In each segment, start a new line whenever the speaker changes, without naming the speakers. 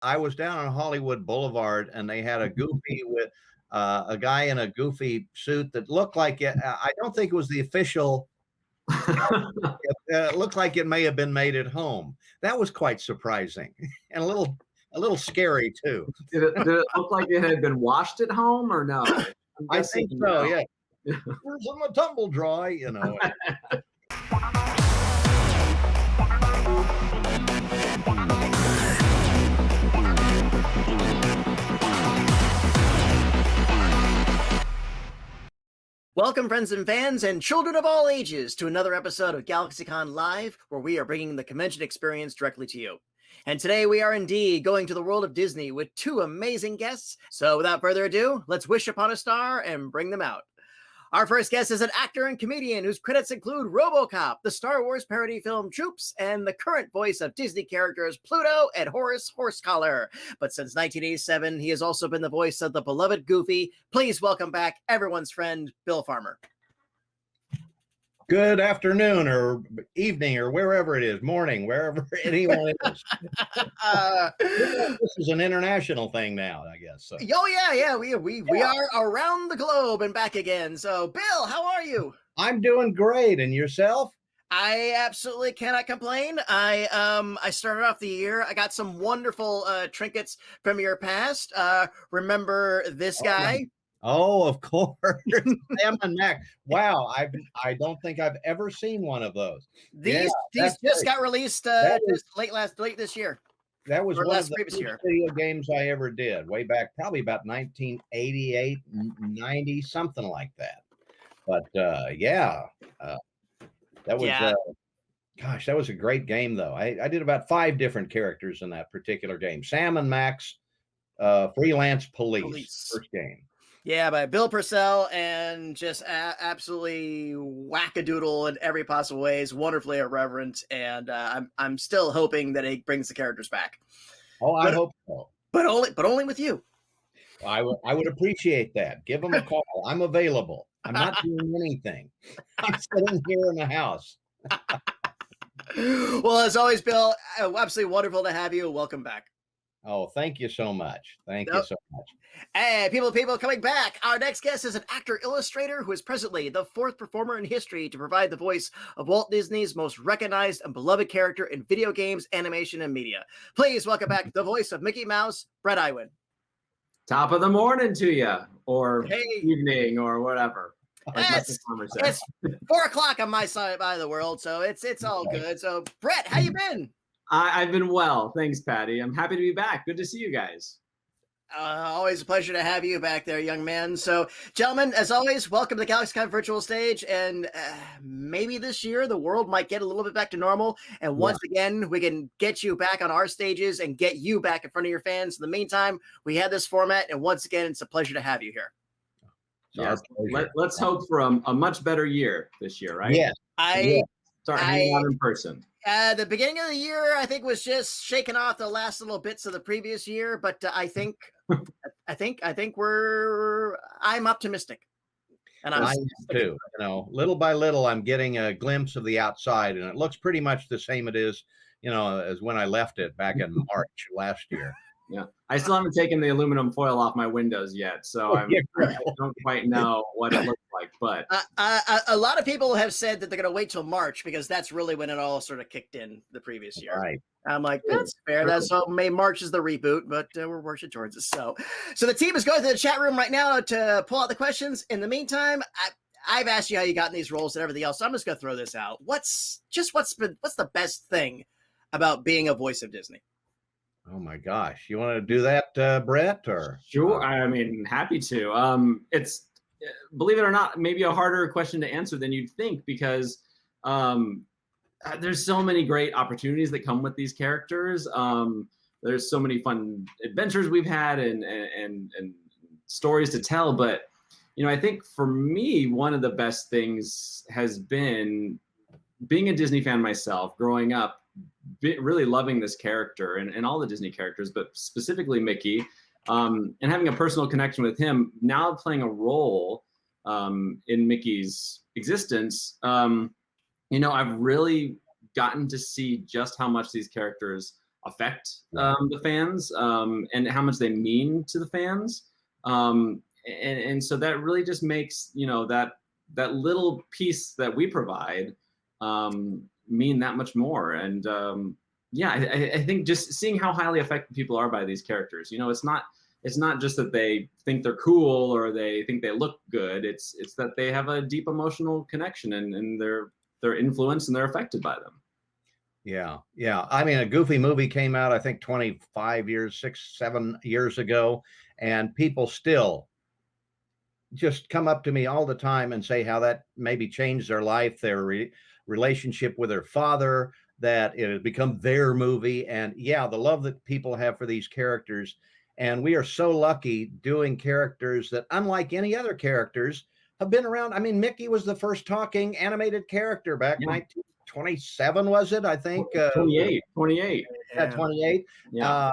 I was down on Hollywood Boulevard, and they had a goofy with a guy in a goofy suit that looked like it. I don't think it was the official. It looked like it may have been made at home. That was quite surprising and a little scary too.
Did it look like it had been washed at home or no?
I think so. Yeah. Where's on the tumble dry? You know.
Welcome, friends and fans, and children of all ages, to another episode of GalaxyCon Live, where we are bringing the convention experience directly to you. And today we are indeed going to the world of Disney with two amazing guests. So without further ado, let's wish upon a star and bring them out. Our first guest is an actor and comedian whose credits include RoboCop, the Star Wars parody film Troops, and the current voice of Disney characters Pluto and Horace Horsecollar. But since 1987, he has also been the voice of the beloved Goofy. Please welcome back everyone's friend, Bill Farmer.
Good afternoon or evening or wherever it is, morning, wherever anyone is. This is an international thing now, I guess. So.
Oh, yeah. We are around the globe and back again. So, Bill, how are you?
I'm doing great. And yourself?
I absolutely cannot complain. I started off the year. I got some wonderful trinkets from your past. Remember this guy?
Oh, of course. Sam and Mac. Wow, I don't think I've ever seen one of those.
These just got released late this year.
That was one of the
previous year
video games I ever did, way back, probably about 1988, 90, something like that. But that was gosh, that was a great game though. I did about 5 different characters in that particular game. Sam and Max, Freelance Police. First game.
Yeah, by Bill Purcell, and just absolutely wackadoodle in every possible way. It's wonderfully irreverent, and I'm still hoping that it brings the characters back.
Oh, I hope so.
But only with you.
I would appreciate that. Give them a call. I'm available. I'm not doing anything. I'm sitting here in the house.
Well, as always, Bill, absolutely wonderful to have you. Welcome back.
Oh, thank you so much. Thank you so much.
Hey, people coming back. Our next guest is an actor-illustrator who is presently the 4th performer in history to provide the voice of Walt Disney's most recognized and beloved character in video games, animation, and media. Please welcome back the voice of Mickey Mouse, Bret Iwan.
Top of the morning to you, or evening, or whatever.
It's 4:00 on my side of the world, so it's all good. So, Bret, how you been?
I've been well. Thanks, Patty. I'm happy to be back. Good to see you guys.
Always a pleasure to have you back there, young man. So, gentlemen, as always, welcome to the GalaxyCon virtual stage. And maybe this year the world might get a little bit back to normal. And once again, we can get you back on our stages and get you back in front of your fans. In the meantime, we have this format. And once again, it's a pleasure to have you here.
Yes. Let's hope for a much better year this year, right?
Yeah.
Start hanging out in person.
The beginning of the year, I think, was just shaking off the last little bits of the previous year, but I think I'm optimistic, and I'm
too. You know, little by little, I'm getting a glimpse of the outside, and it looks pretty much the same it is, as when I left it back in March last year.
Yeah, I still haven't taken the aluminum foil off my windows yet, so I don't quite know what it looks like. But
a lot of people have said that they're going to wait till March because that's really when it all sort of kicked in the previous year.
Right.
I'm like, that's fair. That's so March is the reboot, but we're working towards it. So the team is going to the chat room right now to pull out the questions. In the meantime, I've asked you how you got in these roles and everything else. So I'm just going to throw this out. What's the best thing about being a voice of Disney?
Oh my gosh. You want to do that, Bret? Or
sure. I mean, happy to. It's, believe it or not, maybe a harder question to answer than you'd think, because there's so many great opportunities that come with these characters. There's so many fun adventures we've had and stories to tell. But, I think for me, one of the best things has been being a Disney fan myself, growing up, really loving this character and all the Disney characters, but specifically Mickey, and having a personal connection with him. Now playing a role in Mickey's existence, I've really gotten to see just how much these characters affect the fans and how much they mean to the fans. And so that really just makes, you know, that little piece that we provide mean that much more. And yeah, I think just seeing how highly affected people are by these characters, you know, it's not just that they think they're cool or they think they look good. It's that they have a deep emotional connection and they're influenced and they're affected by them.
Yeah. I mean, a Goofy movie came out, I think 7 years ago, and people still just come up to me all the time and say how that maybe changed their life, their relationship with their father, that it has become their movie. And yeah, the love that people have for these characters. And we are so lucky doing characters that, unlike any other characters, have been around. I mean, Mickey was the first talking animated character back 1927, was it? I think
28.
Yeah, 28.
Yeah.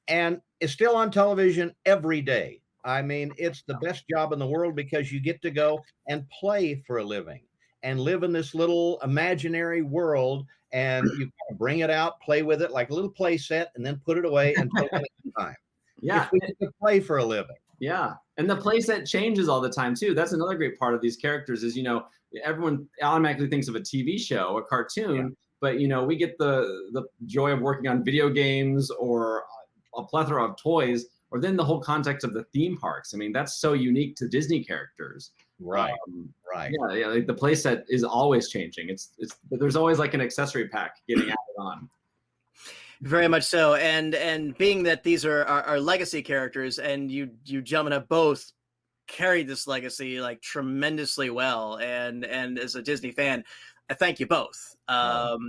And it's still on television every day. I mean, it's the best job in the world because you get to go and play for a living and live in this little imaginary world, and you kind of bring it out, play with it like a little play set, and then put it away until next time.
Yeah,
if we get to play for a living.
Yeah, and the play set changes all the time too. That's another great part of these characters is, you know, everyone automatically thinks of a TV show, a cartoon, but you know, we get the joy of working on video games or a plethora of toys, or then the whole context of the theme parks. I mean, that's so unique to Disney characters.
Right.
Yeah, like the play set is always changing. There's always like an accessory pack getting added on.
Very much so, and being that these are legacy characters, and you gentlemen have both carried this legacy like tremendously well, and as a Disney fan, I thank you both.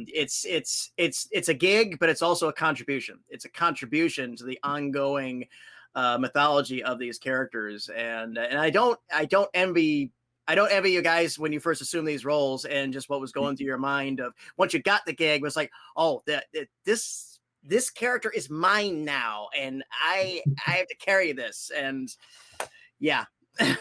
It's a gig, but it's also a contribution. It's a contribution to the ongoing mythology of these characters, and I don't envy you guys when you first assumed these roles, and just what was going through your mind of once you got the gig was like, oh, this character is mine now, and I have to carry this, and yeah,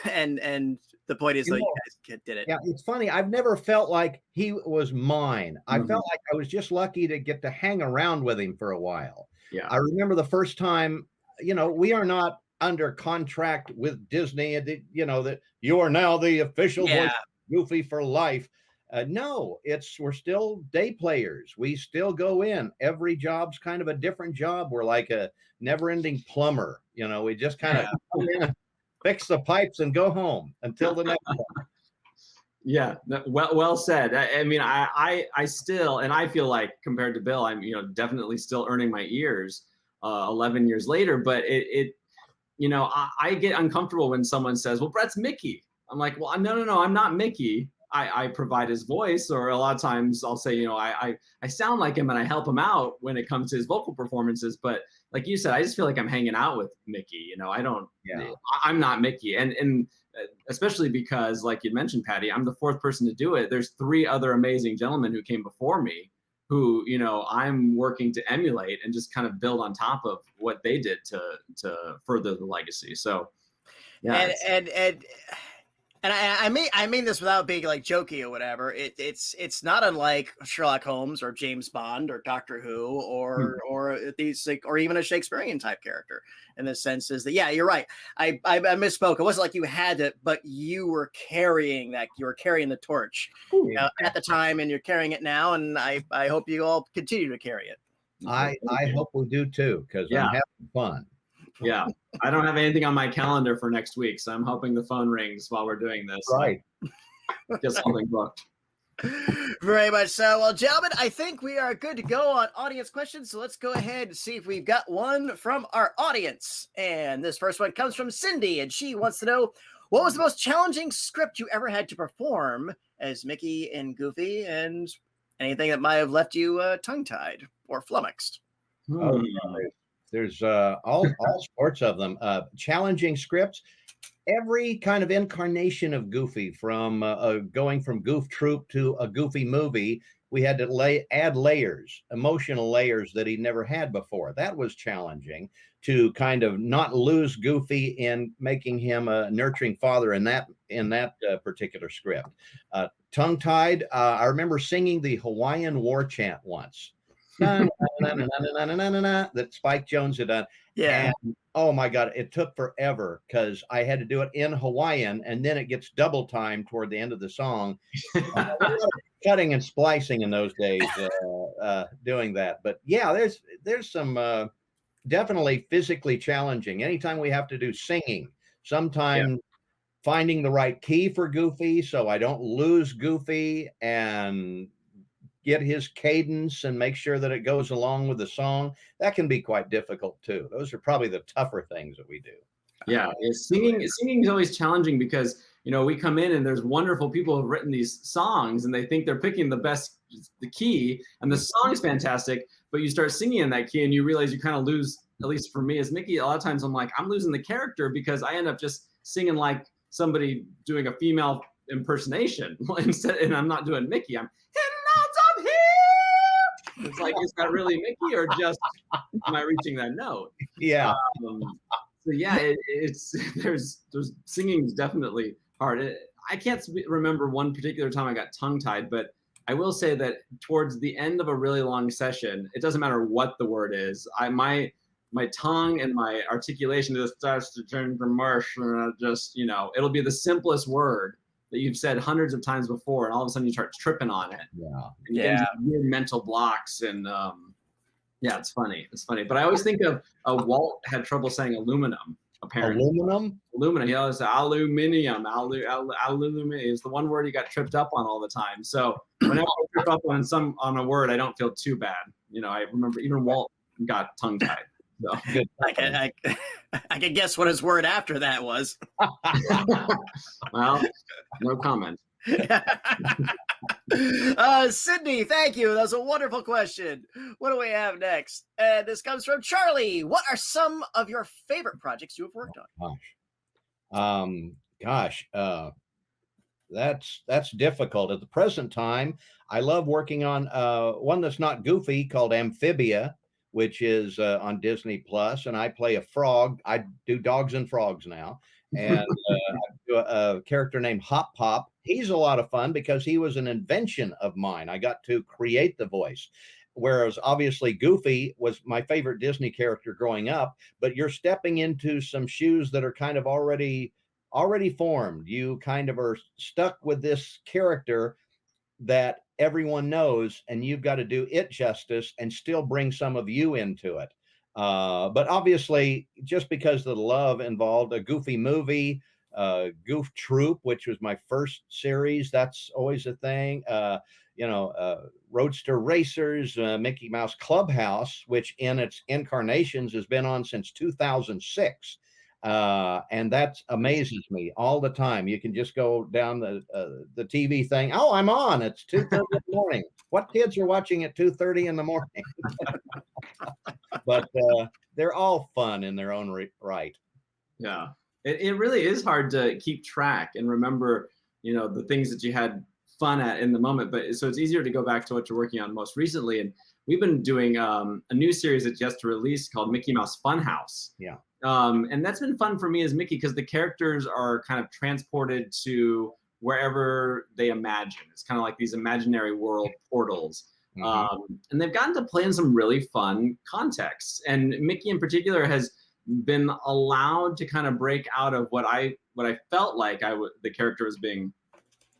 and the point is that you guys did it.
Yeah, it's funny. I've never felt like he was mine. I felt like I was just lucky to get to hang around with him for a while.
Yeah,
I remember the first time. You know, we are not under contract with Disney. You know that you are now the official voice of Goofy for life. No, we're still day players. We still go in. Every job's kind of a different job. We're like a never-ending plumber. You know, we just kind of come in, fix the pipes, and go home until the next one.
Yeah, well said. I mean, I still, and I feel like compared to Bill, I'm, you know, definitely still earning my ears 11 years later. But you know, I get uncomfortable when someone says, "Well, Bret's Mickey." I'm like, "Well, no, I'm not Mickey. I provide his voice," or a lot of times I'll say, you know, I sound like him and I help him out when it comes to his vocal performances. But like you said, I just feel like I'm hanging out with Mickey. You know, I'm not Mickey. And especially because, like you mentioned, Patty, I'm the fourth person to do it. There's 3 other amazing gentlemen who came before me who, you know, I'm working to emulate and just kind of build on top of what they did to further the legacy. So, yeah.
And I mean this without being like jokey or whatever. It's not unlike Sherlock Holmes or James Bond or Doctor Who or these, like, or even a Shakespearean type character, in the sense is that, yeah, you're right. I misspoke. It wasn't like you had it, but you were carrying the torch at the time, and you're carrying it now. And I hope you all continue to carry it.
I hope we do too, because I'm having fun.
Yeah, I don't have anything on my calendar for next week, so I'm hoping the phone rings while we're doing this.
Right.
Get something booked.
Very much so. Well, gentlemen, I think we are good to go on audience questions. So let's go ahead and see if we've got one from our audience. And this first one comes from Cindy, and she wants to know, what was the most challenging script you ever had to perform as Mickey and Goofy, and anything that might have left you tongue-tied or flummoxed?
Oh, there's all sorts of them. Challenging scripts. Every kind of incarnation of Goofy, from going from Goof Troop to a Goofy movie, we had to add layers, emotional layers that he never had before. That was challenging, to kind of not lose Goofy in making him a nurturing father in that particular script. Tongue-tied. I remember singing the Hawaiian war chant once. that Spike Jones had done.
Yeah.
And oh my God, it took forever because I had to do it in Hawaiian, and then it gets double time toward the end of the song. Cutting and splicing in those days, doing that. But yeah, there's some definitely physically challenging. Anytime we have to do singing, sometimes finding the right key for Goofy so I don't lose Goofy and get his cadence and make sure that it goes along with the song, that can be quite difficult too. Those are probably the tougher things that we do.
Yeah, singing is always challenging because, you know, we come in and there's wonderful people who have written these songs and they think they're picking the key, and the song is fantastic, but you start singing in that key and you realize you kind of lose, at least for me as Mickey, a lot of times I'm like, I'm losing the character because I end up just singing like somebody doing a female impersonation instead, and I'm not doing Mickey. I'm up here. It's like, is that really Mickey or just am I reaching that note?
Yeah.
So yeah, there's singing is definitely hard. I can't remember one particular time I got tongue-tied, but I will say that towards the end of a really long session, it doesn't matter what the word is. My tongue and my articulation just starts to turn to mush, and just, you know, it'll be the simplest word that you've said hundreds of times before, and all of a sudden you start tripping on it.
Yeah.
Weird mental blocks, and yeah, it's funny. It's funny. But I always think of Walt had trouble saying aluminum, apparently. Aluminum. He always said aluminium. Aluminum is the one word he got tripped up on all the time. So whenever I trip up on a word, I don't feel too bad. You know, I remember even Walt got tongue-tied. So.
I can guess what his word after that was.
Well, no comment.
Sydney, thank you. That was a wonderful question. What do we have next? And this comes from Charlie. What are some of your favorite projects you have worked
on? That's difficult. At the present time, I love working on one that's not goofy called Amphibia, which is on Disney Plus, and I play a frog. I do dogs and frogs now, and I do a character named Hop Pop. He's a lot of fun because he was an invention of mine. I got to create the voice, whereas obviously Goofy was my favorite Disney character growing up. But you're stepping into some shoes that are kind of already formed. You kind of are stuck with this character that everyone knows, and you've got to do it justice and still bring some of you into it. But obviously, just because of the love involved, a Goofy movie, Goof Troop, which was my first series, that's always a thing. Roadster Racers, Mickey Mouse Clubhouse, which in its incarnations has been on since 2006. And that amazes me all the time. You can just go down the TV thing. Oh, I'm on. It's 2:30 in the morning. What kids are watching at 2:30 in the morning? But they're all fun in their own right.
Yeah, it really is hard to keep track and remember, you know, the things that you had fun at in the moment. But so it's easier to go back to what you're working on most recently. And we've been doing a new series that's just released called Mickey Mouse Funhouse.
Yeah.
And that's been fun for me as Mickey because the characters are kind of transported to wherever they imagine. It's kind of like these imaginary world portals. Mm-hmm. And they've gotten to play in some really fun contexts. And Mickey in particular has been allowed to kind of break out of what I felt like the character was being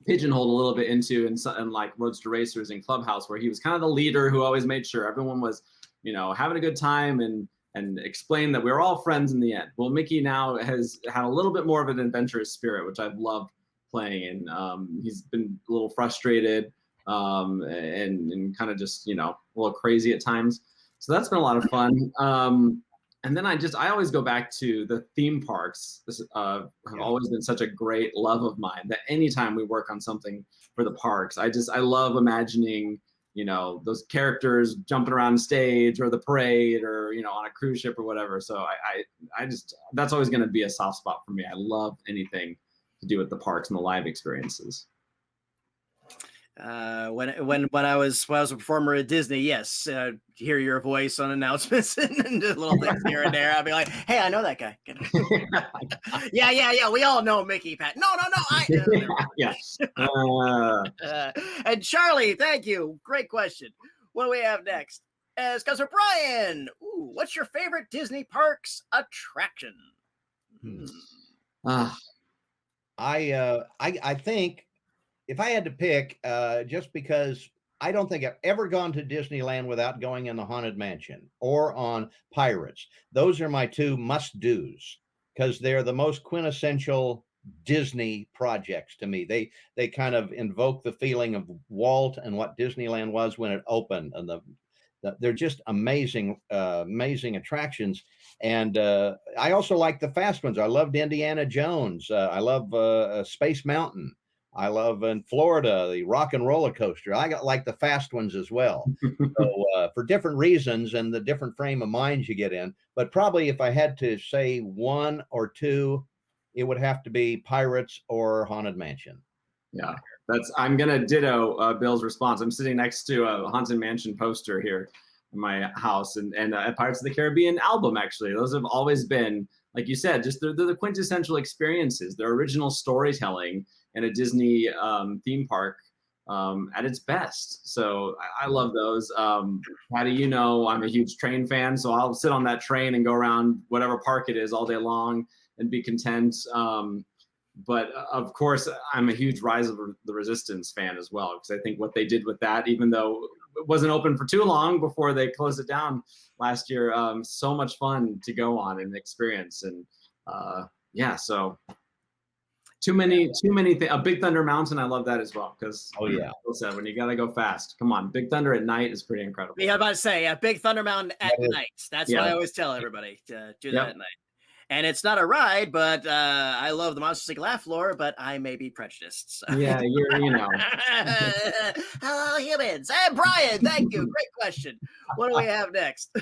pigeonholed a little bit into in like Roadster Racers and Clubhouse, where he was kind of the leader who always made sure everyone was, you know, having a good time and explain that we were all friends in the end. Well, Mickey now has had a little bit more of an adventurous spirit, which I've loved playing. And he's been a little frustrated and kind of just, you know, a little crazy at times. So that's been a lot of fun. And then I always go back to the theme parks. This have always been such a great love of mine that anytime we work on something for the parks, I love imagining, you know, those characters jumping around stage or the parade or, you know, on a cruise ship or whatever. So I just, that's always going to be a soft spot for me. I love anything to do with the parks and the live experiences.
When I was a performer at Disney, yes, hear your voice on announcements and little things here and there. I'll be like, "Hey, I know that guy." yeah. We all know Mickey, Pat. No.
Yes.
And Charlie, thank you. Great question. What do we have next? As comes from Brian. Ooh, what's your favorite Disney parks attraction?
I think if I had to pick, just because I don't think I've ever gone to Disneyland without going in the Haunted Mansion or on Pirates. Those are my two must-dos because they're the most quintessential Disney projects to me. They kind of invoke the feeling of Walt and what Disneyland was when it opened, and they're just amazing attractions. And I also like the fast ones. I loved Indiana Jones. I love Space Mountain. I love in Florida the Rock and Roller Coaster. I like the fast ones as well. So for different reasons and the different frame of mind you get in. But probably if I had to say one or two, it would have to be Pirates or Haunted Mansion.
Yeah, I'm gonna ditto Bill's response. I'm sitting next to a Haunted Mansion poster here in my house, and a Pirates of the Caribbean album. Actually, those have always been, like you said, just they're the quintessential experiences. They're original storytelling in a Disney theme park at its best. So I love those. Patty, you know, I'm a huge train fan, so I'll sit on that train and go around whatever park it is all day long and be content. But of course, I'm a huge Rise of the Resistance fan as well, because I think what they did with that, even though it wasn't open for too long before they closed it down last year, so much fun to go on and experience. And yeah, so too many things. A Big Thunder Mountain, I love that as well, because said, when you gotta go fast, come on, Big Thunder at night is pretty incredible.
Yeah, I was about to say, Big Thunder Mountain at night. That's what I always tell everybody, to do that at night. And it's not a ride, but I love the Monsters Inc. laugh floor, but I may be prejudiced. So.
Yeah, you know.
Hello, humans. Hey, Brian, thank you. Great question. What do we have next?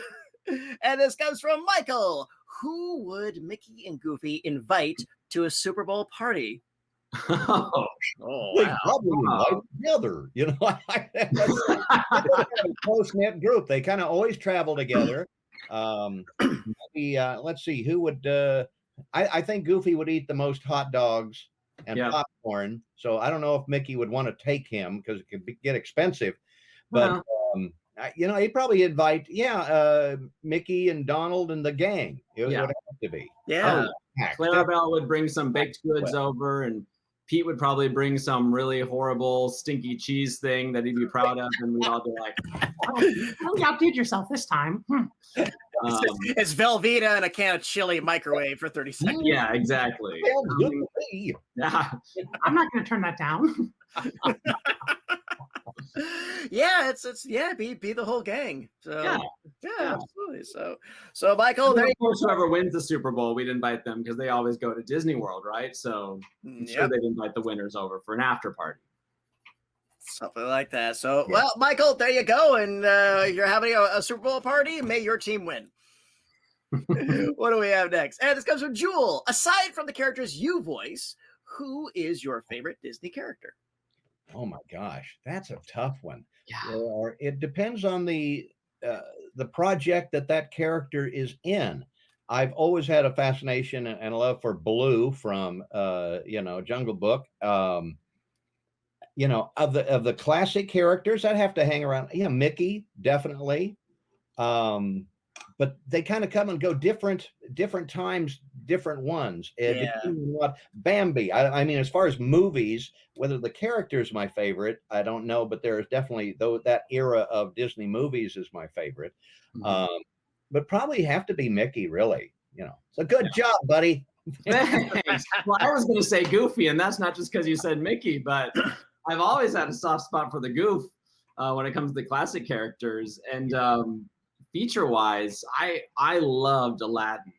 And this comes from Michael. Who would Mickey and Goofy invite to a Super Bowl party?
Wow. Probably invite together. You know, a close-knit group. They kind of always travel together. Maybe, let's see, who would I think Goofy would eat the most hot dogs and popcorn, so I don't know if Mickey would want to take him because it could get expensive, but you know, he'd probably invite Mickey and Donald and the gang. It would have to be.
Clarabelle would bring some baked goods over, and Pete would probably bring some really horrible, stinky cheese thing that he'd be proud of, and we'd all be like,
"Oh, you outdid yourself this time."
It's Velveeta and a can of chili microwave for 30 seconds.
Yeah, exactly.
Yeah, I'm not going to turn that down.
Yeah, it's be the whole gang. So yeah, absolutely. So Michael,
of course, whoever wins the Super Bowl, we'd invite them because they always go to Disney World, right? So I'm sure they'd invite the winners over for an after party.
Something like that. So, well, Michael, there you go. And you're having a Super Bowl party. May your team win. What do we have next? And this comes from Jewel. Aside from the characters you voice, who is your favorite Disney character?
Oh my gosh, that's a tough one.
Yeah.
Or it depends on the project that character is in. I've always had a fascination and a love for Blue from Jungle Book. You know, of the classic characters, I'd have to hang around. Yeah, Mickey, definitely. But they kind of come and go different times, different ones. Bambi. I mean, as far as movies, whether the character is my favorite, I don't know, but there is definitely that era of Disney movies is my favorite. But probably have to be Mickey, really. You know, so good job, buddy.
Thanks. Well, I was going to say Goofy, and that's not just because you said Mickey, but I've always had a soft spot for the Goof when it comes to the classic characters. And feature-wise, I loved Aladdin.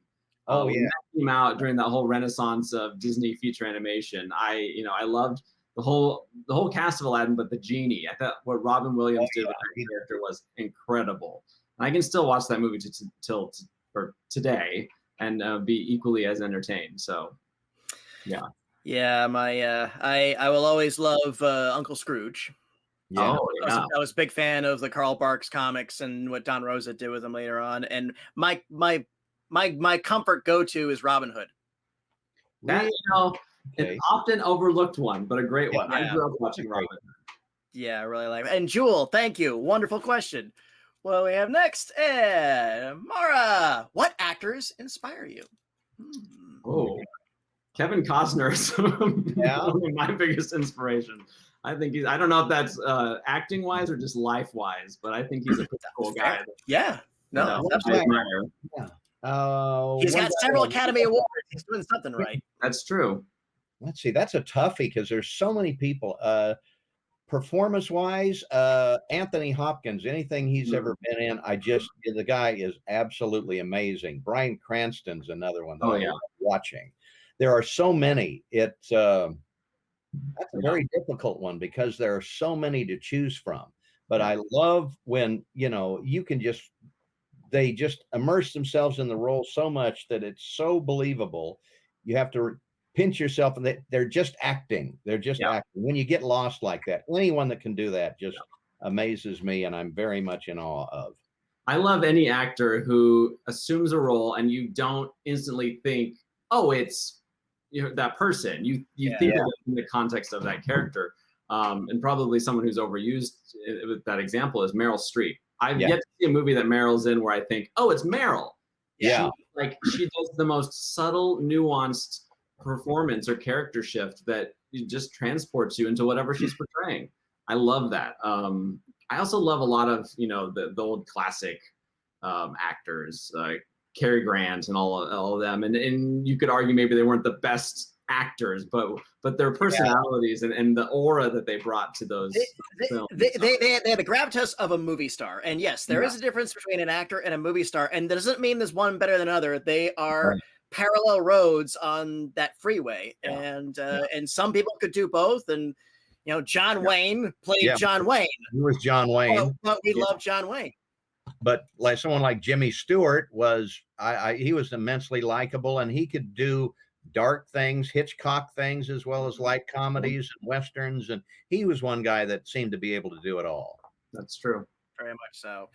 When that came out during that whole renaissance of Disney feature animation. I loved the whole cast of Aladdin, but the genie. I thought what Robin Williams did with that character was incredible. And I can still watch that movie till today and be equally as entertained. So, yeah.
Yeah, I will always love Uncle Scrooge.
Yeah.
I was a big fan of the Carl Barks comics and what Don Rosa did with them later on. And my comfort go-to is Robin Hood.
That an often overlooked one, but a great one. I grew up watching Robin Hood.
Yeah, I really like it. And Jewel, thank you. Wonderful question. What do we have next? And Mara, what actors inspire you?
Oh, Kevin Costner is one of my biggest inspirations. I think I don't know if that's acting wise or just life wise, but I think he's a pretty cool guy.
Yeah. No, he's got several Academy Awards. He's doing something right.
That's true.
Let's see. That's a toughie because there's so many people. Performance wise, Anthony Hopkins, anything he's ever been in, the guy is absolutely amazing. Bryan Cranston's another one that I love watching. There are so many. That's a very difficult one because there are so many to choose from. But I love when, you can they just immerse themselves in the role so much that it's so believable. You have to pinch yourself, and they're just acting. They're just acting. When you get lost like that, anyone that can do that just amazes me, and I'm very much in awe of.
I love any actor who assumes a role and you don't instantly think, oh, it's that person. You think of it in the context of that character. And probably someone who's overused with that example is Meryl Streep. I've yet to see a movie that Meryl's in where I think, oh, it's Meryl.
Yeah.
She does the most subtle, nuanced performance or character shift that just transports you into whatever she's portraying. I love that. I also love a lot of the old classic actors, Cary Grant and all of them, and you could argue maybe they weren't the best actors, but their personalities and the aura that they brought to those films.
They had the gravitas of a movie star, and yes, there is a difference between an actor and a movie star, and that doesn't mean there's one better than another. They are parallel roads on that freeway, and some people could do both, and John Wayne played John Wayne.
He was John Wayne,
but we love John Wayne.
But like someone like Jimmy Stewart was, he was immensely likable, and he could do dark things, Hitchcock things, as well as light comedies and westerns, and he was one guy that seemed to be able to do it all.
That's true.
Very much so.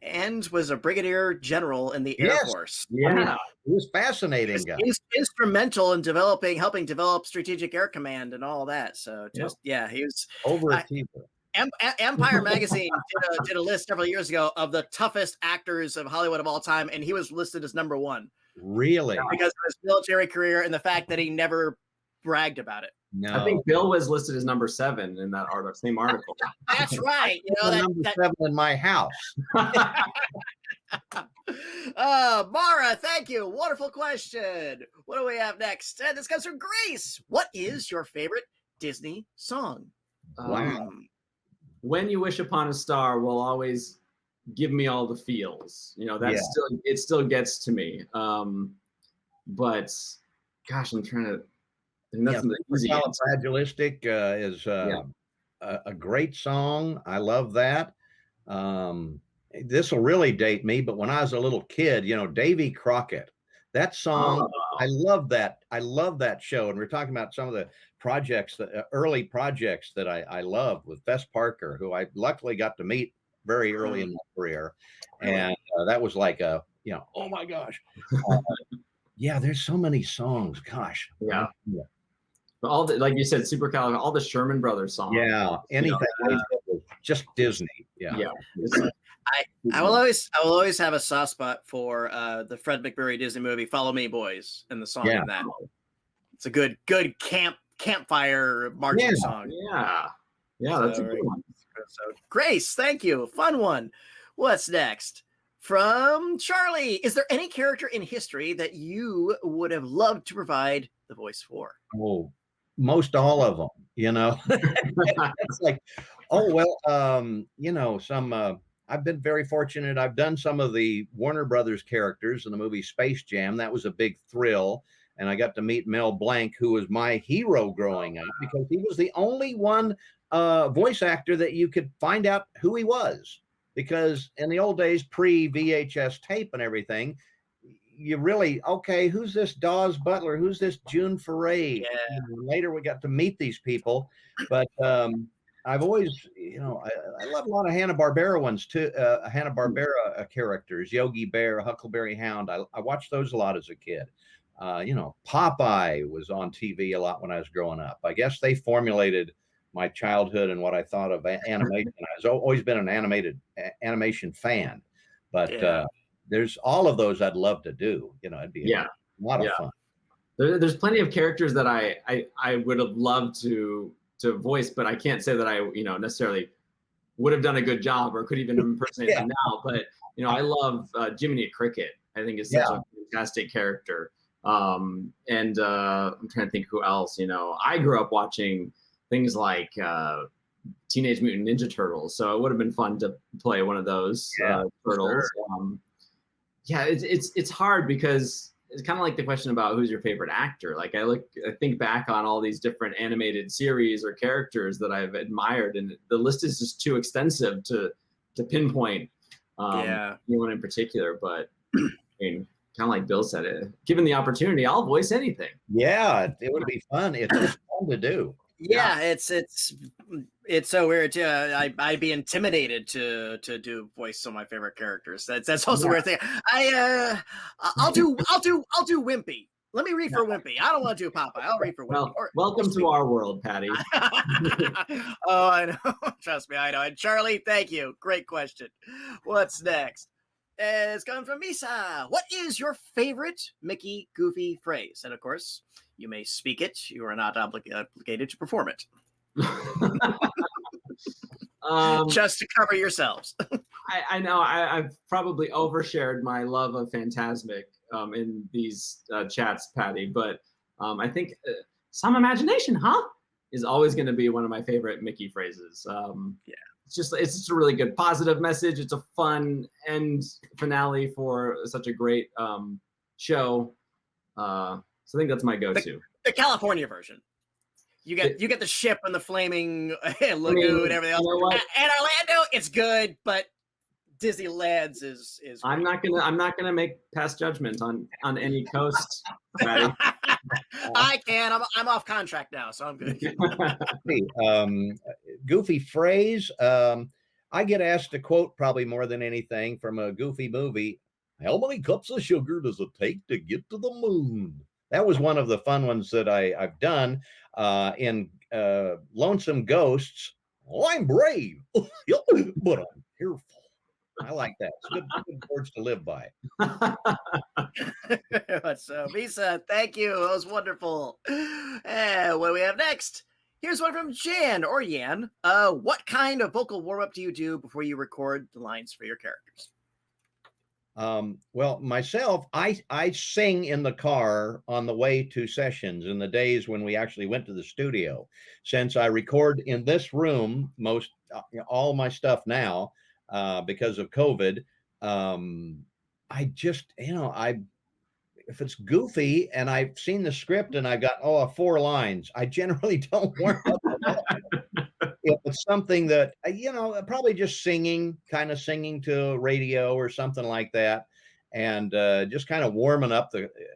And was a brigadier general in the Air Force.
Yeah, he was fascinating.
He's instrumental in helping develop Strategic Air Command and all that. So he was
overachiever.
Empire Magazine did a list several years ago of the toughest actors of Hollywood of all time, and he was listed as number one.
Really?
Because of his military career and the fact that he never bragged about it.
No.
I think Bill was listed as number 7 in that same article.
That's right.
Number 7 in my house.
Mara, thank you. Wonderful question. What do we have next? And this comes from Grace. What is your favorite Disney song?
Wow.
When You Wish Upon a Star will always give me all the feels. It still gets to me. But gosh, I'm trying to.
Fragilistic is a great song. I love that. This will really date me, but when I was a little kid, Davy Crockett, that song, I love that. I love that show. And we're talking about some of the projects, early projects that I love with Fess Parker, who I luckily got to meet very early in my career. And that was like oh my gosh. There's so many songs. Gosh.
Yeah. All the, like you said, all the Sherman Brothers songs.
Yeah, anything just Disney. Yeah.
I will always have a soft spot for the Fred MacMurray Disney movie "Follow Me, Boys" and the song in that. It's a good campfire marching song.
Yeah, that's a good one.
So, Grace, thank you. Fun one. What's next? From Charlie, is there any character in history that you would have loved to provide the voice for?
Oh, most all of them, It's like, I've been very fortunate. I've done some of the Warner Brothers characters in the movie Space Jam. That was a big thrill. And I got to meet Mel Blanc, who was my hero growing up, because he was the only one voice actor that you could find out who he was. Because in the old days, pre-VHS tape and everything, you really, who's this Dawes Butler? Who's this June Foray?
Yeah.
Later, we got to meet these people. But I've always, I love a lot of Hanna-Barbera ones too, Hanna-Barbera characters, Yogi Bear, Huckleberry Hound. I watched those a lot as a kid. Popeye was on TV a lot when I was growing up. I guess they formulated my childhood and what I thought of animation. I've always been an animation fan, but there's all of those I'd love to do. It'd be a lot of fun.
There's plenty of characters that I would have loved to voice, but I can't say that I necessarily would have done a good job or could even impersonate them now. But I love Jiminy Cricket. I think is such a fantastic character. And I'm trying to think who else. I grew up watching things like Teenage Mutant Ninja Turtles, so it would have been fun to play one of those turtles. Sure. It's hard because it's kind of like the question about who's your favorite actor. Like I think back on all these different animated series or characters that I've admired, and the list is just too extensive to pinpoint anyone in particular. But I mean, kind of like Bill said, given the opportunity, I'll voice anything.
Yeah, it would be fun. It's just fun to do.
Yeah, it's so weird too. I'd be intimidated to do voice some of my favorite characters. That's also a weird thing. I'll do Wimpy. Let me read for Wimpy. I don't want to do Popeye. I'll read for Wimpy.
Well, welcome to our world, Patty.
Oh, I know. Trust me, I know. And Charlie, thank you. Great question. What's next? It's coming from Misa. What is your favorite Mickey Goofy phrase? And of course, you may speak it. You are not obligated to perform it. Just to cover yourselves.
I know I've probably overshared my love of Phantasmic in these chats, Patty, but I think some imagination, is always going to be one of my favorite Mickey phrases. It's just a really good positive message. It's a fun end finale for such a great show. So I think that's my go-to.
The California version. You get the ship and the flaming lagoon and everything else. And Orlando, it's good, but Disneyland's is great.
I'm not gonna make past judgment on any coast. Right?
I can. I'm off contract now, so I'm good.
Goofy phrase. I get asked to quote probably more than anything from a Goofy movie. How many cups of sugar does it take to get to the moon? That was one of the fun ones that I've done in Lonesome Ghosts. Oh, I'm brave, but I'm fearful. I like that. It's good words to live by.
So, Misa, thank you. That was wonderful. What do we have next? Here's one from Jan or Yan. What kind of vocal warm-up do you do before you record the lines for your characters?
Well, myself, I sing in the car on the way to sessions in the days when we actually went to the studio. Since I record in this room all my stuff now because of COVID, I just, if it's goofy and I've seen the script and I've got 4 lines, I generally don't warm up. If it's something that, probably just kind of singing to radio or something like that, and just kind of warming up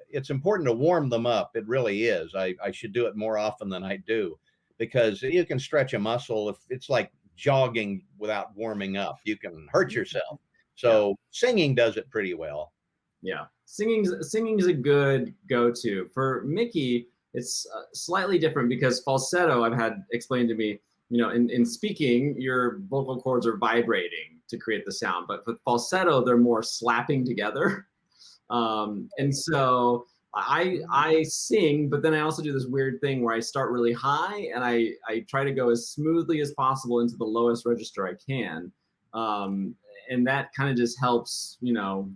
it's important to warm them up. It really is. I should do it more often than I do, because you can stretch a muscle. If it's like jogging without warming up, you can hurt yourself. So singing does it pretty well. Yeah.
Singing is a good go-to. For Mickey, it's slightly different because falsetto, I've had explained to me, in speaking, your vocal cords are vibrating to create the sound, but with falsetto, they're more slapping together. And so I sing, but then I also do this weird thing where I start really high and I try to go as smoothly as possible into the lowest register I can. And that kind of just helps,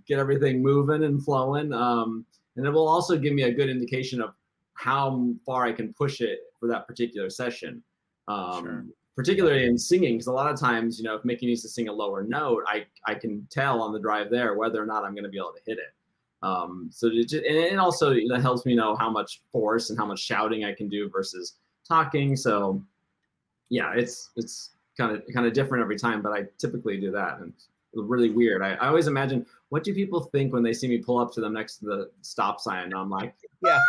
get everything moving and flowing. And it will also give me a good indication of how far I can push it for that particular session. Sure. Particularly in singing, because a lot of times, if Mickey needs to sing a lower note, I can tell on the drive there whether or not I'm going to be able to hit it. So it also helps me know how much force and how much shouting I can do versus talking. So yeah, it's kind of different every time, but I typically do that, and it's really weird. I always imagine, what do people think when they see me pull up to them next to the stop sign? And I'm like, yeah.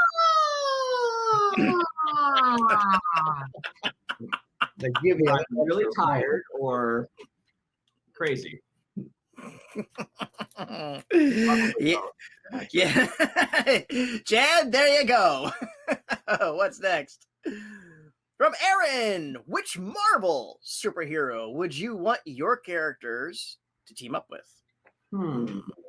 They give you
really tired or crazy.
Yeah. Jan, there you go. What's next? From Aaron, which Marvel superhero would you want your characters to team up with?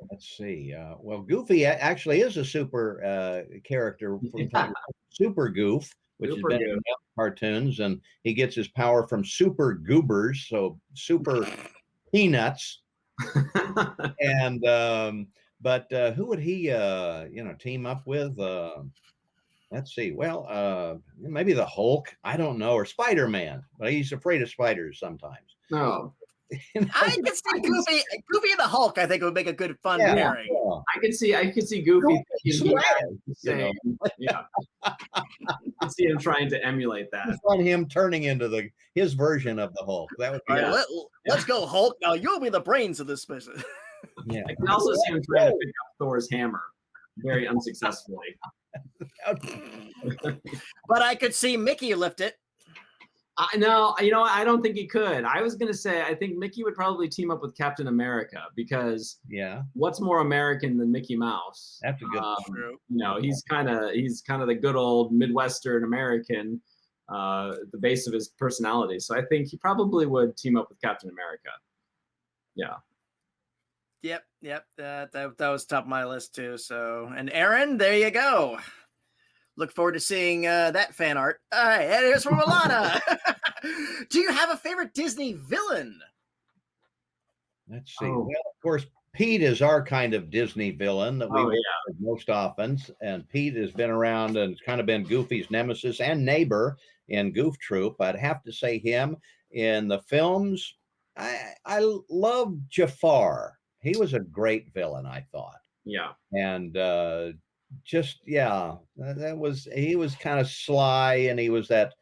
Let's see. Well, Goofy actually is a super character from Super Goof, which
Super
has been in cartoons, and he gets his power from super goobers, so super peanuts. And but who would he team up with? Let's see. Well, maybe the Hulk. I don't know, or Spider-Man, but he's afraid of spiders sometimes.
No.
I could see Goofy and the Hulk. I think would make a good fun pairing.
Yeah. I could see Goofy. Yeah. I could see him trying to emulate that.
Just on him turning into his version of the Hulk. That would be.
Let's go, Hulk. Now you'll be the brains of this business.
Yeah.
I can also see him trying to pick up Thor's hammer very unsuccessfully.
But I could see Mickey lift it.
No, I don't think he could. I was gonna say I think Mickey would probably team up with Captain America because what's more American than Mickey Mouse?
That's a good.
He's kind of the good old Midwestern American, the base of his personality. So I think he probably would team up with Captain America. Yeah.
Yep. That was top of my list too. So, and Aaron, there you go. Look forward to seeing that fan art. All right, and here's from Alana. Do you have a favorite Disney villain?
Let's see. Well, of course, Pete is our kind of Disney villain that we work with most often. And Pete has been around and kind of been Goofy's nemesis and neighbor in Goof Troop. I'd have to say him. In the films, I love Jafar. He was a great villain, I thought.
Yeah.
And he was kind of sly, and he was that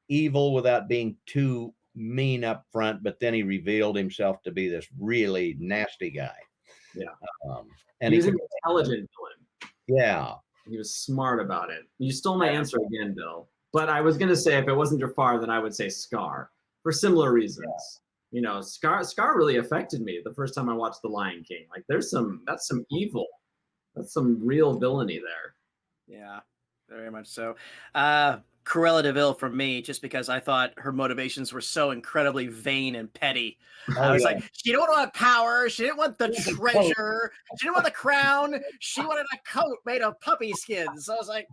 evil without being too mean up front, but then he revealed himself to be this really nasty guy.
Yeah.
And
he was an intelligent villain.
Yeah.
He was smart about it. You stole my answer again, Bill. But I was gonna say if it wasn't Jafar, then I would say Scar for similar reasons. Yeah. Scar really affected me the first time I watched The Lion King. Like that's some evil. That's some real villainy there.
Yeah, very much so. Cruella de Vil from me, just because I thought her motivations were so incredibly vain and petty. I was like, she didn't want power. She didn't want the treasure. She didn't want the crown. She wanted a coat made of puppy skins. So I was like,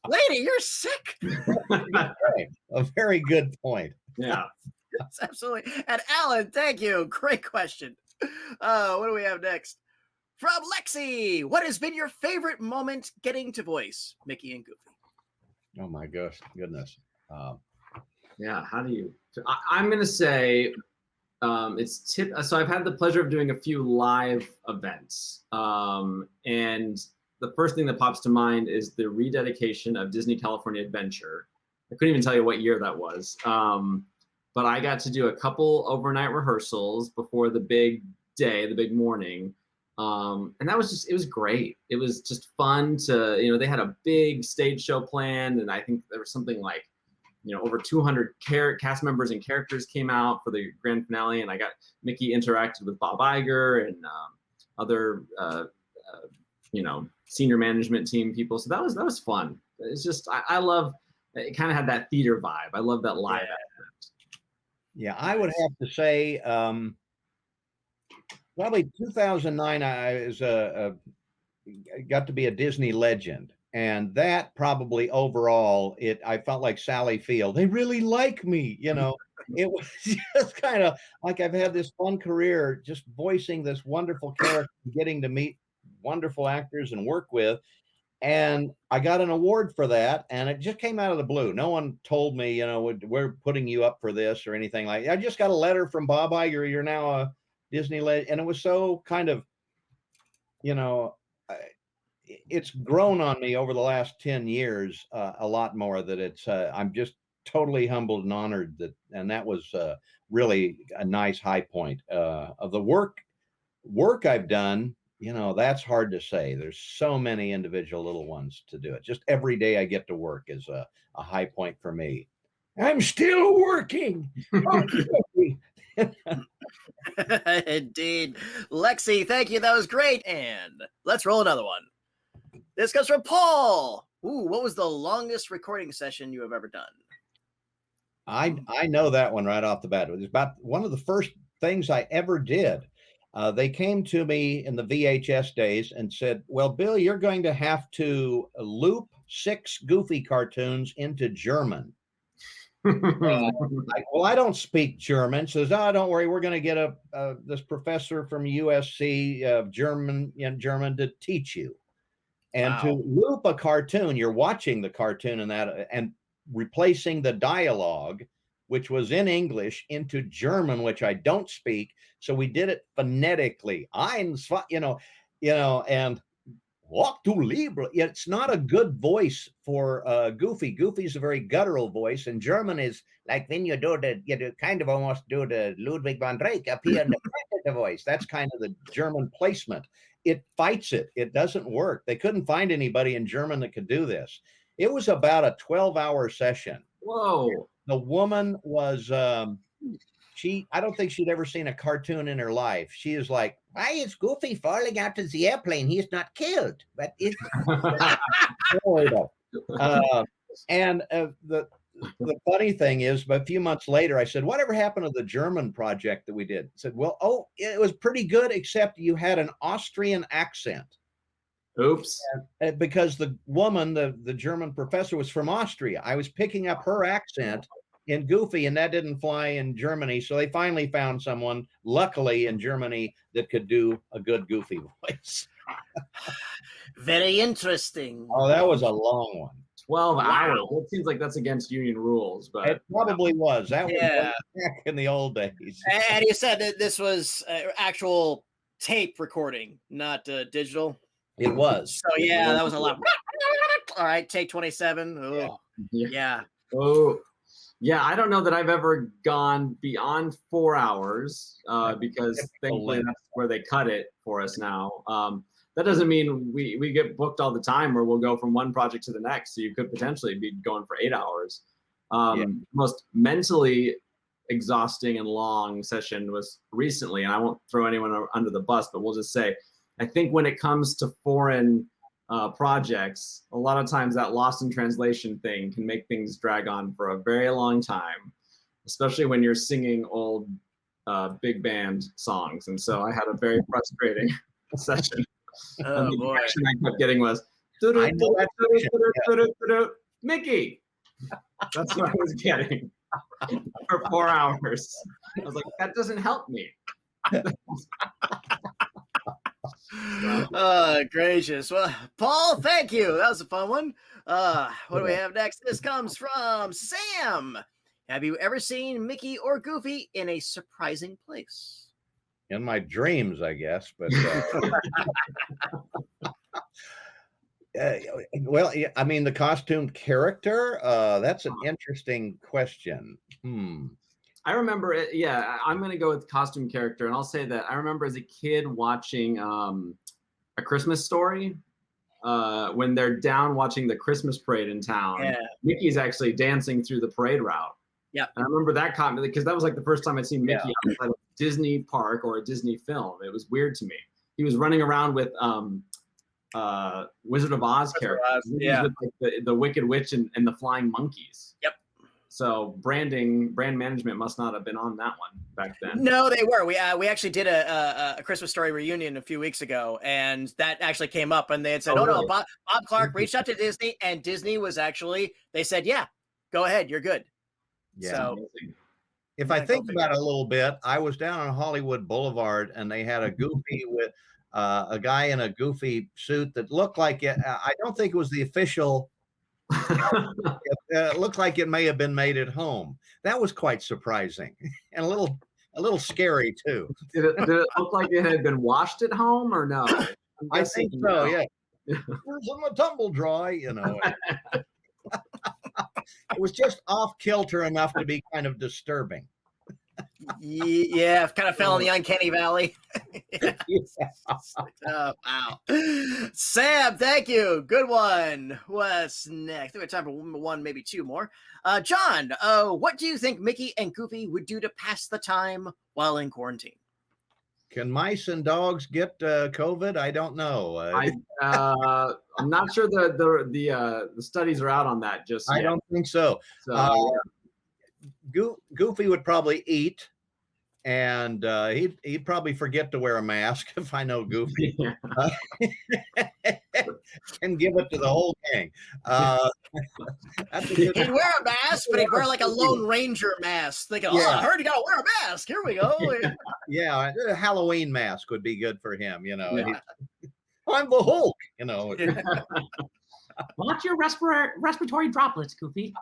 lady, you're sick.
A very good point.
Yeah.
Yes, absolutely. And Alan, thank you. Great question. What do we have next? From Lexi, what has been your favorite moment getting to voice Mickey and Goofy?
Oh my goodness.
Yeah, how do you? I'm gonna say so I've had the pleasure of doing a few live events, and the first thing that pops to mind is the rededication of Disney California Adventure. I couldn't even tell you what year that was, but I got to do a couple overnight rehearsals before the big day, the big morning. And that was it was great. It was just fun to, they had a big stage show planned, and I think there was something like, over 200 cast members and characters came out for the grand finale, and Mickey interacted with Bob Iger and other, senior management team people. So that was fun. It's just, I love, it kind of had that theater vibe. I love that live aspect.
Yeah, I would have to say, probably 2009, I got to be a Disney legend. And that probably overall, I felt like Sally Field. They really like me, It was just kind of like I've had this fun career just voicing this wonderful character, getting to meet wonderful actors and work with. And I got an award for that, and it just came out of the blue. No one told me, we're putting you up for this or anything like that. I just got a letter from Bob Iger. You're now a Disney legend. And it was so kind of, it's grown on me over the last 10 years a lot more that I'm just totally humbled and honored that was really a nice high point of the work I've done. That's hard to say. There's so many individual little ones to do it. Just every day I get to work is a high point for me. I'm still working.
Indeed. Lexi, thank you. That was great. And let's roll another one. This comes from Paul. Ooh, what was the longest recording session you have ever done?
I know that one right off the bat. It was about one of the first things I ever did. They came to me in the VHS days and said, well, Bill, you're going to have to loop 6 Goofy cartoons into German. I don't speak German. Says, oh, don't worry, we're going to get this professor from USC German to teach you. And to loop a cartoon, you're watching the cartoon and replacing the dialogue, which was in English, into German, which I don't speak. So we did it phonetically. And walk to Libra. It's not a good voice for Goofy. Goofy's a very guttural voice, and German is like when you kind of almost do the Ludwig van Drake up here in the voice. That's kind of the German placement. It fights it. It doesn't work. They couldn't find anybody in German that could do this. It was about a 12-hour session.
Whoa.
The woman was, I don't think she'd ever seen a cartoon in her life. She is like, why is Goofy falling out of the airplane? He's not killed. But it's the funny thing is, a few months later, I said, whatever happened to the German project that we did? I said, well, it was pretty good, except you had an Austrian accent.
Oops.
Because the woman, the German professor, was from Austria. I was picking up her accent in Goofy, and that didn't fly in Germany. So they finally found someone, luckily in Germany, that could do a good Goofy voice.
Very interesting.
Oh, that was a long one.
12 hours. It seems like that's against union rules, but
it probably was. That was back in the old days.
And you said that this was actual tape recording, not digital.
It was.
So yeah, that was a lot. All right, take 27. Oh, yeah.
Oh, yeah. I don't know that I've ever gone beyond 4 hours because thankfully that's where they cut it for us now. That doesn't mean we get booked all the time where we'll go from one project to the next. So you could potentially be going for 8 hours. Most mentally exhausting and long session was recently, and I won't throw anyone under the bus, but we'll just say, I think when it comes to foreign projects, a lot of times that lost in translation thing can make things drag on for a very long time, especially when you're singing old big band songs. And so I had a very frustrating session.
Oh,
the
boy.
action I kept getting was Mickey. That's what I was getting for 4 hours. I was like, that doesn't help me.
Gracious. Well, Paul, thank you. That was a fun one. What do we have next? This comes from Sam. Have you ever seen Mickey or Goofy in a surprising place?
In my dreams, I guess, but well, I mean, the costumed character, that's an interesting question.
I remember it. Yeah, I'm going to go with costume character. And I'll say that I remember as a kid watching A Christmas Story when they're down watching the Christmas parade in town.
Yeah.
Mickey's actually dancing through the parade route.
Yeah.
And I remember that caught me because that was like the first time I'd seen Mickey outside of a Disney park or a Disney film. It was weird to me. He was running around with Wizard of Oz characters.
Yeah.
With like the Wicked Witch and the Flying Monkeys.
Yep.
So brand management must not have been on that one back then.
No, they were. We actually did a Christmas Story reunion a few weeks ago, and that actually came up, and they had said,
really?
no, Bob Clark reached out to Disney, and Disney was actually, they said, yeah, go ahead, you're good.
Yeah.
So
if I think about it a little bit, I was down on Hollywood Boulevard, and they had a Goofy with a guy in a Goofy suit that looked like it. I don't think it was the official. It looked like it may have been made at home. That was quite surprising and a little scary too.
Did it look like it had been washed at home or no?
I think so. Yeah. Where's my tumble dry? You know. It was just off kilter enough to be kind of disturbing.
Yeah, kind of fell in the uncanny valley. Oh, wow. Sam, thank you. Good one. What's next? I think we have time for one, maybe two more. John, what do you think Mickey and Goofy would do to pass the time while in quarantine?
Can mice and dogs get COVID? I don't know.
I'm not sure the studies are out on that just yet.
I don't think so. Goofy would probably eat, and he'd probably forget to wear a mask if I know Goofy, and give it to the whole gang.
He'd wear a mask, but he'd wear like a Lone Ranger mask. Thinking, oh, I heard you gotta wear a mask. Here we go.
Yeah, a Halloween mask would be good for him.
Yeah.
I'm the Hulk.
Watch your respiratory droplets, Goofy.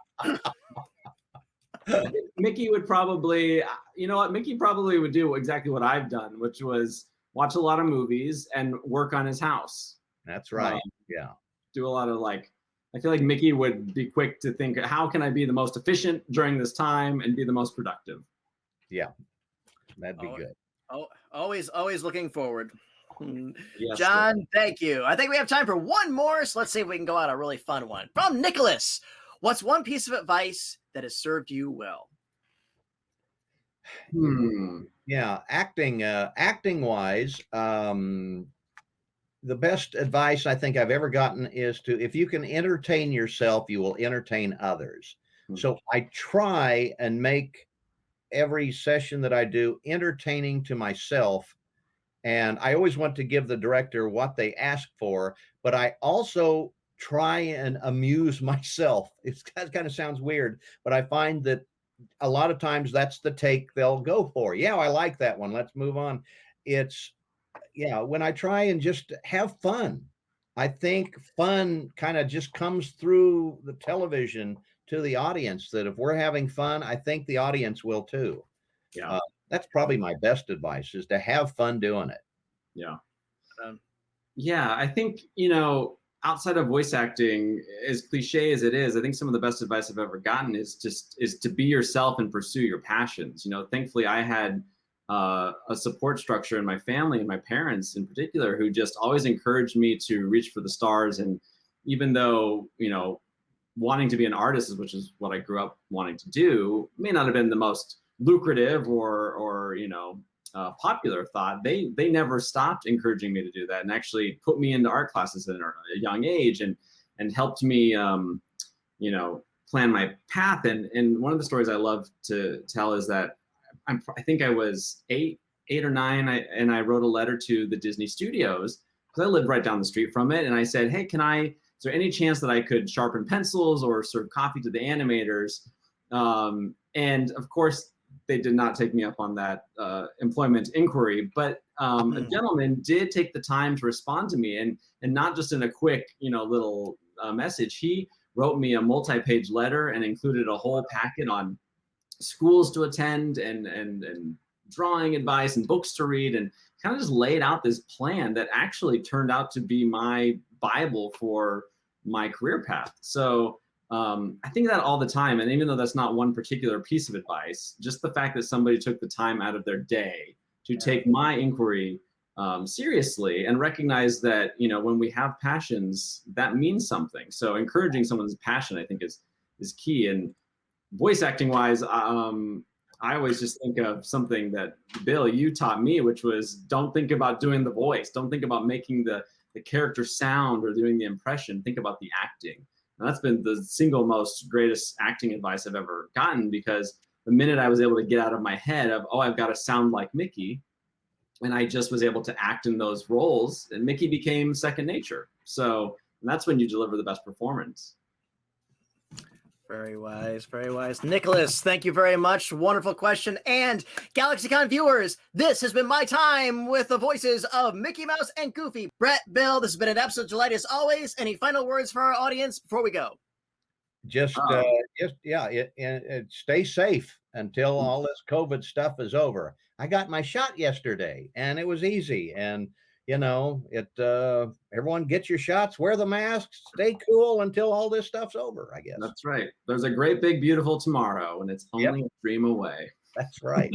Mickey would probably, Mickey probably would do exactly what I've done, which was watch a lot of movies and work on his house.
That's right. Yeah.
Do a lot of I feel like Mickey would be quick to think, how can I be the most efficient during this time and be the most productive?
Yeah, that'd be good.
Oh, always looking forward.
Yes,
John, thank you. I think we have time for one more, so let's see if we can go out a really fun one. From Nicholas, what's one piece of advice that has served you well?
Yeah, acting wise, the best advice I think I've ever gotten is if you can entertain yourself, you will entertain others. So I try and make every session that I do entertaining to myself. And I always want to give the director what they ask for, but I also try and amuse myself. It kind of sounds weird, but I find that a lot of times that's the take they'll go for. Yeah, I like that one. Let's move on. When I try and just have fun, I think fun kind of just comes through the television to the audience, that if we're having fun, I think the audience will too.
Yeah.
That's probably my best advice, is to have fun doing it.
Yeah. I think, outside of voice acting, as cliche as it is, I think some of the best advice I've ever gotten is to be yourself and pursue your passions. Thankfully I had a support structure in my family and my parents in particular, who just always encouraged me to reach for the stars. And even though, wanting to be an artist, which is what I grew up wanting to do, may not have been the most lucrative or popular thought, they never stopped encouraging me to do that, and actually put me into art classes at a young age and helped me plan my path. And one of the stories I love to tell is that I think I was eight or nine, and I wrote a letter to the Disney Studios, because I lived right down the street from it, and I said, hey, is there any chance that I could sharpen pencils or serve coffee to the animators? And of course, they did not take me up on that employment inquiry, but a gentleman did take the time to respond to me, and not just in a quick, little message. He wrote me a multi-page letter and included a whole packet on schools to attend and drawing advice and books to read, and kind of just laid out this plan that actually turned out to be my Bible for my career path. So I think that all the time. And even though that's not one particular piece of advice, just the fact that somebody took the time out of their day to take my inquiry seriously, and recognize that, when we have passions, that means something. So encouraging someone's passion, I think, is key. And voice acting wise, I always just think of something that, Bill, you taught me, which was, don't think about doing the voice. Don't think about making the character sound or doing the impression. Think about the acting. And that's been the single most greatest acting advice I've ever gotten, because the minute I was able to get out of my head of, I've got to sound like Mickey, and I just was able to act in those roles, and Mickey became second nature. So that's when you deliver the best performance.
Very wise, very wise. Nicholas, thank you very much. Wonderful question. And GalaxyCon viewers, this has been my time with the voices of Mickey Mouse and Goofy. Bret, Bill, this has been an absolute delight as always. Any final words for our audience before we go?
Just stay safe until all this COVID stuff is over. I got my shot yesterday, and it was easy. And everyone get your shots, wear the masks, stay cool until all this stuff's over, I guess.
That's right. There's a great, big, beautiful tomorrow, and it's only a dream away.
That's right.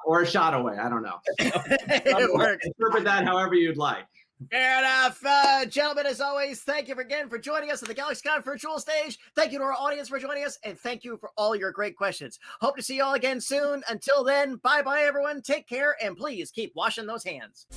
or a shot away. I don't know.
It works.
Interpret that however you'd like.
Fair enough. Gentlemen, as always, thank you again for joining us at the GalaxyCon virtual stage. Thank you to our audience for joining us, and thank you for all your great questions. Hope to see you all again soon. Until then, bye-bye, everyone. Take care, and please keep washing those hands.